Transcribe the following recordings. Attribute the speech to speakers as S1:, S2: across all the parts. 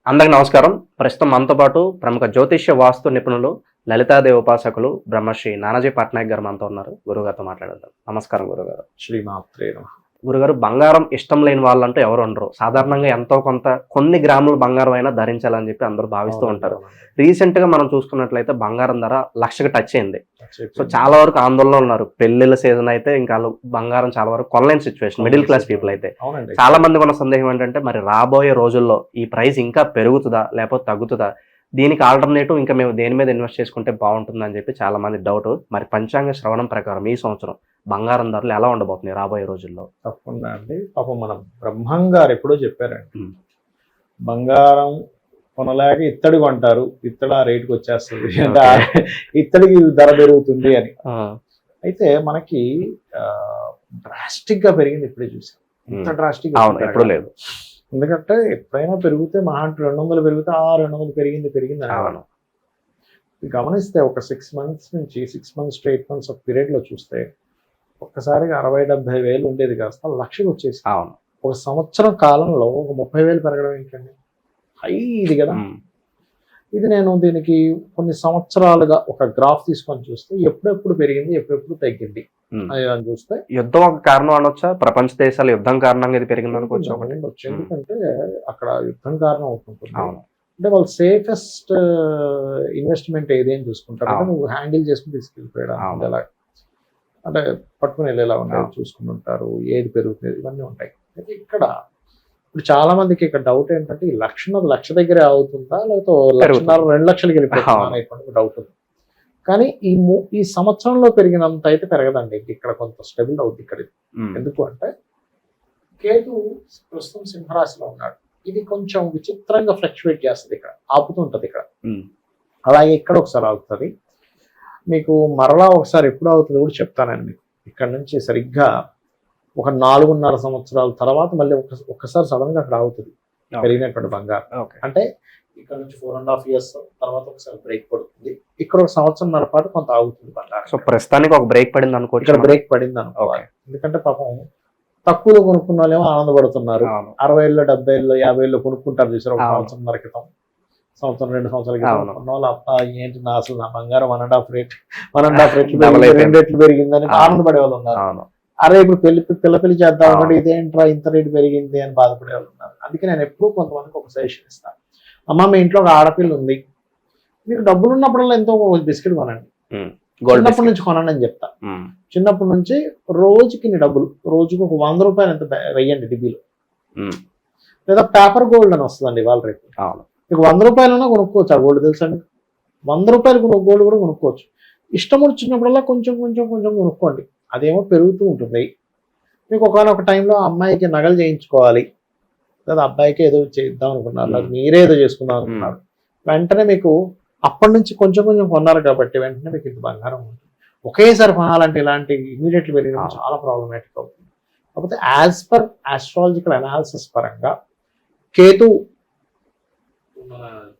S1: అందరికి నమస్కారం. ప్రస్తుతం మనతో పాటు ప్రముఖ జ్యోతిష్య వాస్తు నిపుణులు, లలితాదేవి ఉపాసకులు బ్రహ్మశ్రీ నానాజీ పట్నాయక్ గారు మనతో ఉన్నారు. గురుగారితో మాట్లాడదాం. నమస్కారం గురుగారు.
S2: శ్రీమాత్రే నమః.
S1: గురుగారు, బంగారం ఇష్టం లేని వాళ్ళంటూ ఎవరు ఉండరు. సాధారణంగా ఎంతో కొంత కొన్ని గ్రాముల బంగారం అయినా ధరించాలని చెప్పి అందరూ భావిస్తూ ఉంటారు. రీసెంట్ గా మనం చూసుకున్నట్లయితే బంగారం ధర 1,00,000కి టచ్ అయింది. సో చాలా వరకు ఆందోళనలో ఉన్నారు. పెళ్లిళ్ళ సీజన్ అయితే ఇంకా బంగారం చాలా వరకు కొనలేని సిచ్యువేషన్. మిడిల్ క్లాస్ పీపుల్ అయితే చాలా మందికి ఉన్న సందేహం ఏంటంటే, మరి రాబోయే రోజుల్లో ఈ ప్రైస్ ఇంకా పెరుగుతుందా లేకపోతే తగ్గుతుందా, దీనికి ఆల్టర్నేటివ్ ఇంకా మేము దేని మీద ఇన్వెస్ట్ చేసుకుంటే బాగుంటుందని చెప్పి చాలా మంది డౌట్. మరి పంచాంగ శ్రవణం ప్రకారం ఈ సంవత్సరం బంగారం ధరలు ఎలా ఉండబోతున్నాయి రాబోయే రోజుల్లో?
S2: తప్పకుండా అండి. పాపం మనం బ్రహ్మం గారు ఎప్పుడో చెప్పారండి, బంగారం కొనలేక ఇత్తడి కొంటారు, ఇత్తడి ఆ రేటుకి వచ్చేస్తుంది, ఇత్తడికి ధర పెరుగుతుంది అని. అయితే మనకి డ్రాస్టిక్ గా పెరిగింది ఇప్పుడే చూసాం. ఇంత డ్రాస్టిక్
S1: ఎప్పుడు లేదు.
S2: ఎందుకంటే ఎప్పుడైనా పెరిగితే మహా 200 పెరిగితే 200 పెరిగింది అని గమనిస్తే ఒక 6 months నుంచి 6 months to 8 months పీరియడ్ లో చూస్తే ఒక్కసారిగా 60-70 వేలు ఉండేది కాస్త 1,00,000 వచ్చేసి ఒక సంవత్సరం కాలంలో ఒక 30,000 పెరగడం ఏంటండి, హై ఇది కదా. ఇది నేను దీనికి కొన్ని సంవత్సరాలుగా ఒక గ్రాఫ్ తీసుకొని చూస్తే ఎప్పుడెప్పుడు పెరిగింది ఎప్పుడెప్పుడు తగ్గింది అని చూస్తే
S1: యుద్ధం ఒక కారణం అనొచ్చా? ప్రపంచ దేశాల యుద్ధం కారణంగా ఇది పెరిగింది అనుకోవచ్చు.
S2: ఎందుకంటే అక్కడ యుద్ధం కారణం అవుతుంది. అంటే వాళ్ళు సేఫెస్ట్ ఇన్వెస్ట్మెంట్ ఏది అని చూసుకుంటారు. నువ్వు హ్యాండిల్ చేసుకుని తీసుకెళ్ళిపోయడం ఎలా అంటే పట్టుకుని వెళ్ళేలా ఉంటాయి చూసుకుని ఉంటారు, ఏది పెరుగుతుంది ఇవన్నీ ఉంటాయి. అయితే ఇక్కడ ఇప్పుడు చాలా మందికి ఇక్కడ డౌట్ ఏంటంటే, ఈ 1,00,000 దగ్గరే అవుతుందా లేకపోతే 1,00,000 2 లక్షలకి వెళ్ళిపోతుందా అనేటువంటి డౌట్ ఉంది. కానీ ఈ సంవత్సరంలో పెరిగినంత అయితే పెరగదండి. ఇక్కడ కొంత స్టెబుల్ అవుతుంది ఇక్కడ. ఎందుకు అంటే కేతు ప్రస్తుతం సింహరాశిలో ఉన్నాడు. ఇది కొంచెం విచిత్రంగా ఫ్లక్చువేట్ చేస్తుంది, ఇక్కడ ఆపుతుంటది ఇక్కడ. అలాగే ఇక్కడ ఒకసారి ఆగుతుంది మీకు, మరలా ఒకసారి ఎప్పుడు అవుతుంది కూడా చెప్తానండి మీకు. ఇక్కడ నుంచి సరిగ్గా ఒక 4.5 సంవత్సరాల తర్వాత మళ్ళీ ఒక్కసారి సడన్ గా అక్కడ ఆగుతుంది పెరిగినటువంటి బంగారం. అంటే ఇక్కడ నుంచి 4.5 years తర్వాత ఒకసారి బ్రేక్ పడుతుంది. ఇక్కడ ఒక 1.5 సంవత్సరం పాటు కొంత ఆగుతుంది బంగారం.
S1: సో ప్రస్తుతానికి ఒక బ్రేక్ పడింది అనుకోవచ్చు.
S2: ఇక్కడ బ్రేక్ పడింది అనుకోవాలి. ఎందుకంటే పాపం తక్కువలో కొనుక్కున్న వాళ్ళేమో ఆనందపడుతున్నారు. 60,000 70,000 50,000 కొనుక్కుంటారు చూసారు ఒక 1.5 సంవత్సరం క్రితం, 1-2 సంవత్సరాల క్రితం కొన్న వాళ్ళు, అబ్బా ఏంటి అసలు నా బంగారం 1.5 రేట్లు 2 రెట్లు పెరిగిందని ఆనందపడే వాళ్ళు ఉన్నారు. అరే ఇప్పుడు పిల్ల చేద్దాం అంటే ఇదేంట్రా ఇంత రేటు పెరిగింది అని బాధపడే వాళ్ళు ఉన్నారు. అందుకే నేను ఎప్పుడు కొంతమందికి ఒక సజెషన్ ఇస్తాను. అమ్మ, మీ ఇంట్లో ఒక ఆడపిల్ల ఉంది, మీకు డబ్బులు ఉన్నప్పుడల్లా ఎంతో బిస్కెట్ కొనండి, చిన్నప్పటి నుంచి కొనండి అని చెప్తా. చిన్నప్పటి నుంచి రోజుకి డబ్బులు, రోజుకి ఒక 100 రూపాయలు ఎంత వెయ్యండి డిబ్బీలో. లేదా పేపర్ గోల్డ్ అని వస్తుందండి వాళ్ళ రేపు. మీకు 100 రూపాయలన్నా కొనుక్కోవచ్చు ఆ గోల్డ్, తెలుసండి. 100 రూపాయలు గోల్డ్ కూడా కొనుక్కోవచ్చు. ఇష్టం వచ్చినప్పుడల్లా కొంచెం కొంచెం కొంచెం కొనుక్కోండి, అదేమో పెరుగుతూ ఉంటుంది. మీకు ఒకనొక టైంలో అమ్మాయికి నగలు చేయించుకోవాలి, లేదా అబ్బాయికి ఏదో చేద్దాం అనుకున్నారు, లేదా మీరే ఏదో చేసుకుందాం అనుకున్నారు, వెంటనే మీకు అప్పటి నుంచి కొంచెం కొంచెం కొన్నారు కాబట్టి వెంటనే మీకు ఇంత బంగారం ఉంటుంది. ఒకేసారి కొనాలంటే ఇలాంటి ఇమీడియట్లీ పెరిగిన చాలా ప్రాబ్లమాటిక్ అవుతుంది. కాకపోతే యాజ్ పర్ ఆస్ట్రాలజికల్ అనాలిసిస్ పరంగా కేతు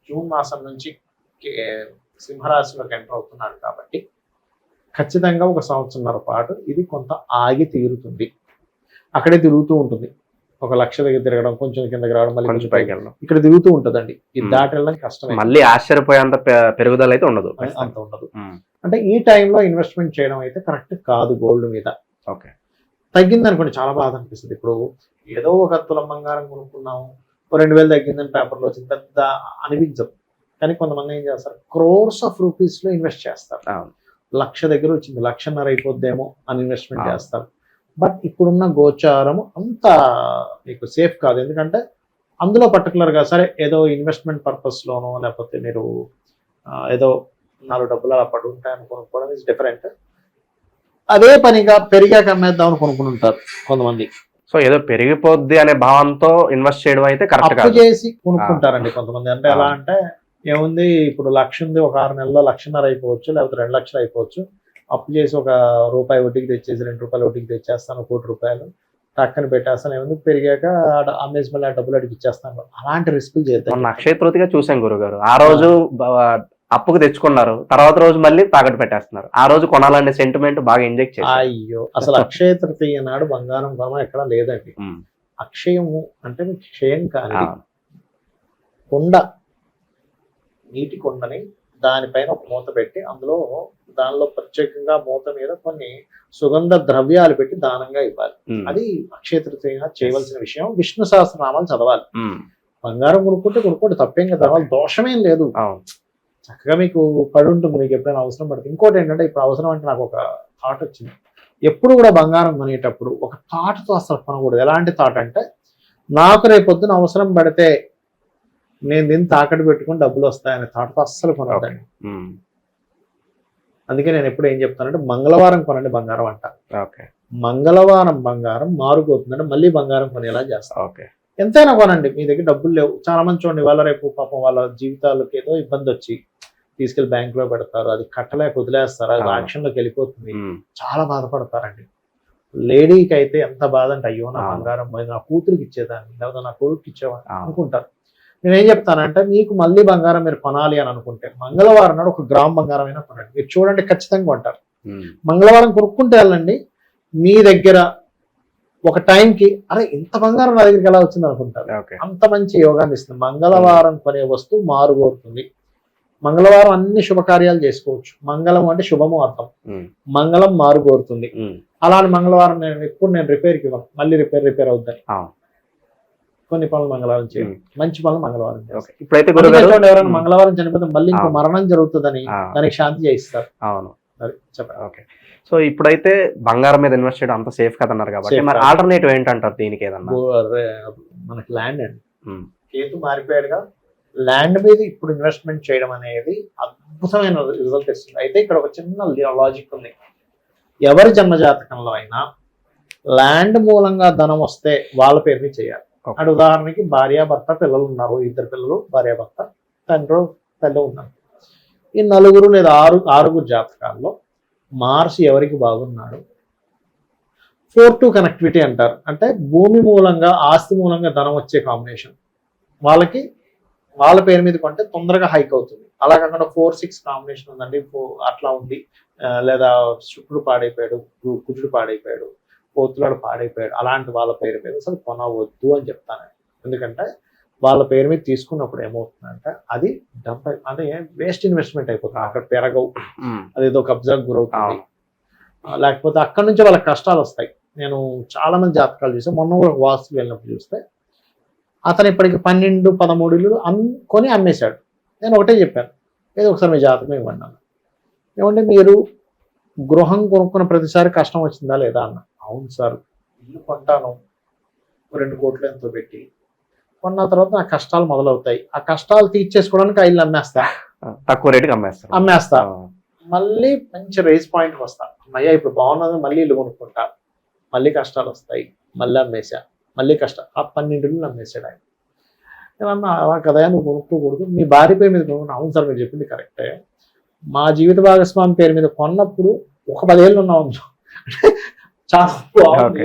S2: జూన్ మాసం నుంచి సింహరాశిలోకి ఎంటర్ అవుతున్నాడు కాబట్టి ఖచ్చితంగా ఒక 1.5 సంవత్సరం పాటు ఇది కొంత ఆగి తీరుతుంది. అక్కడే తిరుగుతూ ఉంటుంది. ఒక 1,00,000 దగ్గర తిరగడం, కొంచెం కిందకి రావడం, మళ్ళీ కొంచెం పైకి వెళ్ళడం, ఇక్కడ తిరుగుతూ ఉంటుందండి. ఇది దాటి వెళ్ళడం కష్టమే.
S1: మళ్ళీ ఆశ్చర్యపోయేంత పెరుగుదల అయితే ఉండదు,
S2: అంత ఉండదు. అంటే ఈ టైంలో ఇన్వెస్ట్మెంట్ చేయడం అయితే కరెక్ట్ కాదు గోల్డ్ మీద.
S1: ఓకే,
S2: తగ్గింది అనుకోండి చాలా బాధ అనిపిస్తుంది. ఇప్పుడు ఏదో ఒక తులం బంగారం కొనుక్కున్నాము, 2,000 తగ్గిందని పేపర్లో వచ్చింది, పెద్ద అనిపించదు. కానీ కొంతమంది ఏం చేస్తారు, క్రోర్స్ ఆఫ్ రూపీస్ లో ఇన్వెస్ట్ చేస్తారు. 1,00,000 దగ్గర వచ్చింది, 1,50,000 అయిపోద్దేమో అని ఇన్వెస్ట్మెంట్ చేస్తారు. బట్ ఇప్పుడున్న గోచారం అంత మీకు సేఫ్ కాదు. ఎందుకంటే అందులో పర్టికులర్గా సరే ఏదో ఇన్వెస్ట్మెంట్ పర్పస్లోనో లేకపోతే మీరు ఏదో 4 డబ్బులు అలా పడి ఉంటాయని కొనుక్కోవడం ఇస్ డిఫరెంట్. అదే పనిగా పెరిగాక అమ్మేద్దాం అని కొనుక్కుని ఉంటారు కొంతమంది.
S1: సో ఏదో పెరిగిపోద్ది అనే భావంతో ఇన్వెస్ట్ చేయడం అయితే కరెక్ట్
S2: చేసి కొనుక్కుంటారండి కొంతమంది. అంటే ఎలా అంటే ఏముంది, ఇప్పుడు 1,00,000 ఉంది, ఒక 6 నెలల్లో 1,50,000 అయిపోవచ్చు, లేకపోతే 2 లక్షలు అయిపోవచ్చు. అప్పు చేసి ఒక రూపాయి వడ్డీకి తెచ్చేసి 2 రూపాయల వడ్డీకి తెచ్చేస్తాను, 1 కోటి రూపాయలు టక్కని పెట్టేస్తాను, ఏముంది పెరిగాక అమ్మేసి మళ్ళీ ఆ డబ్బులు అడిగి ఇచ్చేస్తాను. అలాంటి రిస్కులు చేద్దాం.
S1: అక్షయ తృతీయ చూసాం గురుగారు, ఆ రోజు అప్పుకు తెచ్చుకున్నారు, తర్వాత రోజు మళ్ళీ తాకట్టు పెట్టేస్తున్నారు. ఆ రోజు కొనాలనే సెంటిమెంట్ బాగా ఇంజెక్ట్ చేశారు.
S2: అయ్యో, అసలు అక్షయ తృతీయ నాడు బంగారం కొనడం ఎక్కడా లేదండి. అక్షయము అంటే క్షయం కాదు. కుండ, నీటి కుండని దానిపైన ఒక మూత పెట్టి దానిలో ప్రత్యేకంగా మూత మీద కొన్ని సుగంధ ద్రవ్యాలు పెట్టి దానంగా ఇవ్వాలి. అది అక్షయ తృతీయ చేయవలసిన విషయం. విష్ణు సహస్రనామాలు చదవాలి. బంగారం కొనుక్కుంటే తప్పేం కదా, దోషమేం లేదు. చక్కగా మీకు పడి ఉంటుంది, మీకు ఎప్పుడైనా అవసరం పడుతుంది. ఇంకోటి ఏంటంటే, ఇప్పుడు అవసరం అంటే నాకు ఒక థాట్ వచ్చింది. ఎప్పుడు కూడా బంగారం కొనేటప్పుడు ఒక థాట్తో అసలు కొనకూడదు. ఎలాంటి థాట్ అంటే, నాకు రేపొద్దున అవసరం పడితే నేను దీన్ని తాకట్టు పెట్టుకుని డబ్బులు వస్తాయనే థాట్తో అస్సలు కొనద్దండి. అందుకే నేను ఎప్పుడు ఏం చెప్తానంటే, మంగళవారం కొనండి బంగారం అంట. మంగళవారం బంగారం మారుపోతుందంటే మళ్ళీ బంగారం కొనేలా చేస్తాం. ఎంతైనా కొనండి, మీ దగ్గర డబ్బులు లేవు. చాలా మంది చూడండి, వాళ్ళ రేపు పాపం వాళ్ళ జీవితాలకు ఏదో ఇబ్బంది వచ్చి తీసుకెళ్లి బ్యాంక్ లో పెడతారు, అది కట్టలేక వదిలేస్తారు, అది యాక్షన్లోకి వెళ్ళిపోతుంది, చాలా బాధపడతారండి. లేడీకి అయితే ఎంత బాధ అంటే, అయ్యో నా బంగారం నా కూతురికి ఇచ్చేదాన్ని, లేదా నా కొడుకు ఇచ్చేవాడిని అనుకుంటారు. నేనేం చెప్తానంటే, మీకు మళ్ళీ బంగారం మీరు కొనాలి అని అనుకుంటే మంగళవారం నాడు 1 గ్రామ్ బంగారం అయినా కొనండి. మీరు చూడండి, ఖచ్చితంగా కొంటారు. మంగళవారం కొనుక్కుంటే వెళ్ళండి, మీ దగ్గర ఒక టైంకి అరే ఇంత బంగారం నా దగ్గరికి ఎలా వచ్చింది అనుకుంటారు. అంత మంచి యోగాన్ని ఇస్తుంది. మంగళవారం కొనే వస్తువు మారుగోరుతుంది. మంగళవారం అన్ని శుభకార్యాలు చేసుకోవచ్చు. మంగళం అంటే శుభము అర్థం. మంగళం మారుగోరుతుంది. అలానే మంగళవారం నేను రిపేర్కి ఇవ్వను, మళ్ళీ రిపేర్ అవుతాయి. కొన్ని పనులు మంగళవారం చేయండి, మంచి పనులు మంగళవారం. ఇప్పుడైతే ఎవరైనా మంగళవారం చనిపోతే మళ్ళీ ఇంకో మరణం జరుగుతుందని దానికి శాంతి చేయిస్తారు.
S1: చెప్పండి. సో ఇప్పుడైతే బంగారం మీద ఇన్వెస్ట్ చేయడం అంత సేఫ్ కదన్నారు కాబట్టి, మరి ఆల్టర్నేటివ్ ఏంటంటారు దీనికి? ఏదన్నా
S2: మనకి ల్యాండ్ అండి, కేతు మారిపోయాడుగా, ల్యాండ్ మీద ఇప్పుడు ఇన్వెస్ట్మెంట్ చేయడం అనేది అద్భుతమైన రిజల్ట్ ఇస్తుంది. అయితే ఇక్కడ ఒక చిన్న లాజిక్ ఉంది. ఎవరి జన్మ జాతకంలో అయినా ల్యాండ్ మూలంగా ధనం వస్తే వాళ్ళ పేరుని చేయాలి. అంటే ఉదాహరణకి భార్యాభర్త పిల్లలు ఉన్నారు, 2 పిల్లలు, భార్యాభర్త, తల్లి ఉన్నారు. ఈ 4 లేదా 6 జాతకాల్లో మార్స్ ఎవరికి బాగున్నాడు, 4-2 కనెక్టివిటీ అంటారు. అంటే భూమి మూలంగా ఆస్తి మూలంగా ధనం వచ్చే కాంబినేషన్ వాళ్ళకి, వాళ్ళ పేరు మీద కొంటే తొందరగా హైక్ అవుతుంది. అలా కాకుండా 4-6 కాంబినేషన్ ఉందండి, అట్లా ఉంది, లేదా శుక్రుడు పాడైపోయాడు, కుజుడు పాడైపోయాడు, పోతులాడు పాడైపోయాడు, అలాంటి వాళ్ళ పేరు మీద అసలు కొనవద్దు అని చెప్తాను. ఎందుకంటే వాళ్ళ పేరు మీద తీసుకున్నప్పుడు ఏమవుతుందంటే అది అంటే వేస్ట్ ఇన్వెస్ట్మెంట్ అయిపోతుంది. అక్కడ పెరగవు, అదేదో కబ్జాకు గురవుతుంది, లేకపోతే అక్కడ నుంచి వాళ్ళకి కష్టాలు వస్తాయి. నేను చాలా మంది జాతకాలు చూస్తే, మొన్న కూడా వాస్తు వెళ్ళినప్పుడు చూస్తే అతను ఇప్పటికి 12-13 ఇల్లు కొని అమ్మేశాడు. నేను ఒకటే చెప్పాను, ఏదో ఒకసారి మీ జాతకం ఇవ్వన్నాను. ఏమంటే మీరు గృహం కొనుక్కున్న ప్రతిసారి కష్టం వచ్చిందా లేదా అన్న. అవును సార్, ఇల్లు కొంటాను 2 కోట్లు ఎంతో పెట్టి, కొన్న తర్వాత నా కష్టాలు మొదలవుతాయి. ఆ కష్టాలు తీర్చేసుకోవడానికి ఆ ఇల్లు అమ్మేస్తా,
S1: తక్కువ రేటుకి
S2: అమ్మేస్తా, మళ్ళీ మంచి రేస్ పాయింట్కి వస్తా, అయ్యా ఇప్పుడు బాగున్నది, మళ్ళీ ఇల్లు కొనుక్కుంటా, మళ్ళీ కష్టాలు వస్తాయి, మళ్ళీ అమ్మేసా, మళ్ళీ కష్టం. ఆ 12 ఇల్లు అమ్మేసాడు ఆయన. ఏమన్నా అలా కదా, నువ్వు కొనుక్కోకూడదు, మీ భార్య పేరు మీద కొనుక్కున్నా. అవును సార్, మీరు చెప్పింది కరెక్టే, మా జీవిత భాగస్వామి పేరు మీద కొన్నప్పుడు ఒక 10 ఏళ్ళు ఉన్నాం, చాలా బాగుంది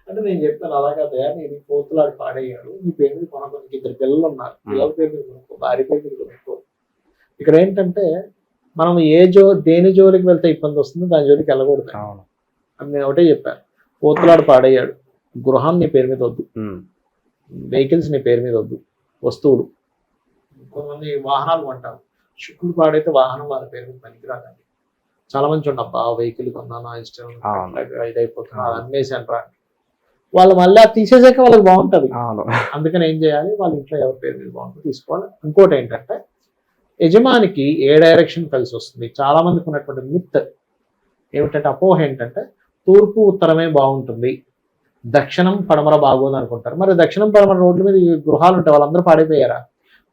S2: అంటే నేను చెప్పాను. అలా కదా, నేను పోతులాడు పాడయ్యాడు, నీ పేరు మీద కొనడానికి 2 పిల్లలు ఉన్నారు, పిల్లల పేరు మీద కొనుక్కో, భార్య పేరు మీద కొనుక్కో. ఇక్కడ ఏంటంటే మనం దేని జోలికి వెళ్తే ఇబ్బంది వస్తుందో దాని జోలికి వెళ్ళకూడదు అని నేను ఒకటే చెప్పాను. పోతులాడు పాడయ్యాడు, గృహం నీ పేరు మీద వద్దు, వెహికల్స్ నీ పేరు మీద వద్దు, వస్తువులు, కొంతమంది వాహనాలు కొంటారు, శుక్రుడు పాడైతే వాహనం వాళ్ళ పేరు మీద పనికిరాదండి. చాలా మంది చూడండి, అబ్బా వెహికల్ కొన్నాను, ఇష్టం ఇదైపోతున్నా, అమ్మేసాను రా, వాళ్ళు మళ్ళీ తీసేసాక వాళ్ళకి బాగుంటుంది. అందుకని ఏం చేయాలి, వాళ్ళ ఇంట్లో ఎవరి పేరు మీద బాగుంటుంది తీసుకోవాలి. ఇంకోటి ఏంటంటే యజమానికి ఏ డైరెక్షన్ కలిసి వస్తుంది. చాలా మందికి ఉన్నటువంటి మిత్ ఏమిటంటే, అపోహ ఏంటంటే తూర్పు ఉత్తరమే బాగుంటుంది, దక్షిణం పడమర బాగోదు అనుకుంటారు. మరి దక్షిణం పడమర రోడ్ల మీద గృహాలు ఉంటాయి, వాళ్ళందరూ పాడైపోయారా?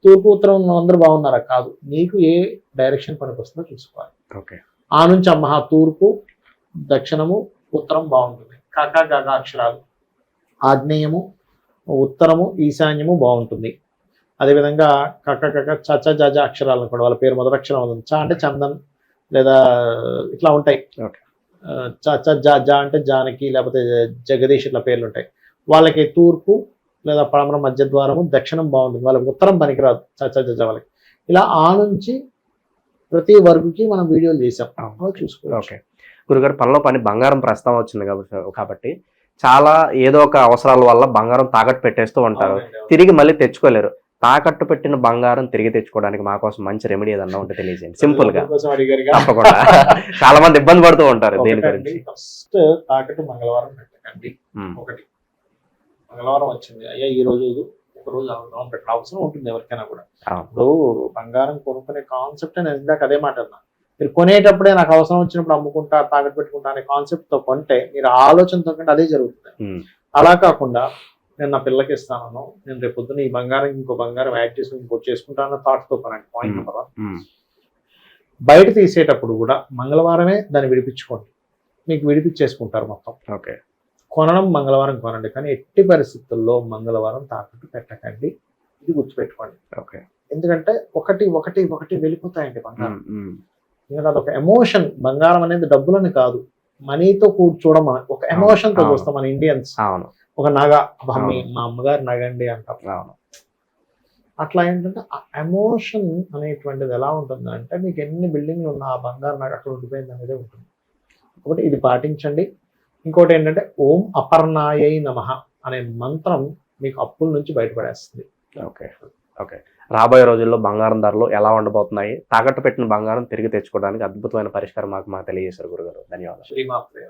S2: తూర్పు ఉత్తరం అందరూ బాగున్నారా? కాదు, నీకు ఏ డైరెక్షన్ పనికి వస్తుందో చూసుకోవాలి. ఆ నుంచి అమ్మ తూర్పు, దక్షిణము, ఉత్తరం బాగుంటుంది, కాకా గగ అక్షరాలు, ఆగ్నేయము, ఉత్తరము, ఈశాన్యము బాగుంటుంది. అదేవిధంగా కక కక చచ జజ అక్షరాలను కూడా వాళ్ళ పేరు మొదటి అక్షరం అవుతుంది. చ అంటే చందన్ లేదా ఇట్లా ఉంటాయి, చ చ జ జ అంటే జానకి లేకపోతే జగదీష్ ఇట్లా పేర్లు ఉంటాయి. వాళ్ళకి తూర్పు లేదా పడమర మధ్య ద్వారము, దక్షిణం బాగుంటుంది, వాళ్ళకి ఉత్తరం పనికిరాదు చ చ జ వాళ్ళకి. ఇలా ఆ నుంచి ప్రతి వర్గుకి మనం వీడియోలు చేసాం, చూసుకోవచ్చు.
S1: గురుగారు, పనిలో పని బంగారం ప్రస్తావన వచ్చింది కాబట్టి చాలా ఏదో ఒక అవసరాల వల్ల బంగారం తాకట్టు పెట్టేస్తూ ఉంటారు, తిరిగి మళ్ళీ తెచ్చుకోలేరు. తాకట్టు పెట్టిన బంగారం తిరిగి తెచ్చుకోవడానికి మా కోసం మంచి రెమెడీ ఏదన్నా ఉంటే తెలియజేయండి, సింపుల్ గా.
S2: కోసం అడిగారుగా.
S1: తప్పకుండా. చాలా మంది ఇబ్బంది పడుతూ ఉంటారు దీని గురించి.
S2: ఫస్ట్ తాకట్టు మంగళవారం పెట్టకండి. ఒకటి, మంగళవారం వచ్చింది అయ్యా ఈ రోజు ఒక రోజు అవసరం పెట్టిన అవసరం ఉంటుంది ఎవరికైనా కూడా. ఇప్పుడు బంగారం కొనుక్కునే కాన్సెప్ట్ నేను ఇందాక అదే మాట అన్నా. మీరు కొనేటప్పుడే నాకు అవసరం వచ్చినప్పుడు అమ్ముకుంటా తాకట్టు పెట్టుకుంటా అనే కాన్సెప్ట్ తో కొంటే మీరు ఆలోచనతో కంటే అదే జరుగుతుంది. అలా కాకుండా నేను నా పిల్లకి ఇస్తాను, నేను రేపు పొద్దున్న ఈ బంగారం ఇంకో బంగారం యాడ్ చేసి ఇంకోటి చేసుకుంటాను థాట్ తో కొనండి. Point number 1. బయట తీసేటప్పుడు కూడా మంగళవారమే దాన్ని విడిపించుకోండి, మీకు విడిపించేసుకుంటారు మొత్తం.
S1: ఓకే.
S2: కొనడం మంగళవారం కొనండి, కానీ ఎట్టి పరిస్థితుల్లో మంగళవారం తాకట్టు పెట్టకండి. ఇది గుర్తుపెట్టుకోండి.
S1: ఓకే.
S2: ఎందుకంటే ఒకటి ఒకటి ఒకటి వెళ్ళిపోతాయండి బంగారం. ఎందుకంటే అదొక ఎమోషన్. బంగారం అనేది డబ్బులని కాదు, మనీతో కూర్చోవడం ఒక ఎమోషన్ తో చూస్తాం మన ఇండియన్స్. ఒక నగ, మా అమ్మగారు నగండి అంటాం. అట్లా ఏంటంటే ఆ ఎమోషన్ అనేటువంటిది ఎలా ఉంటుంది అంటే మీకు ఎన్ని బిల్డింగ్లు ఉన్నా ఆ బంగారు నగ అక్కడ ఉండిపోయింది అనేది ఉంటుంది. ఒకటి ఇది పాటించండి. ఇంకోటి ఏంటంటే ఓం అపర్ణాయై నమః అనే మంత్రం మీకు అప్పుల నుంచి బయటపడేస్తుంది.
S1: ఓకే. ఓకే. రాబోయే రోజుల్లో బంగారం ధరలు ఎలా ఉండబోతున్నాయి, తాకట్టు పెట్టిన బంగారం తిరిగి తెచ్చుకోవడానికి అద్భుతమైన పరిష్కారం మాకు తెలియజేశారు గురుగారు. ధన్యవాదాలు.
S2: శ్రీమాత్రేయ.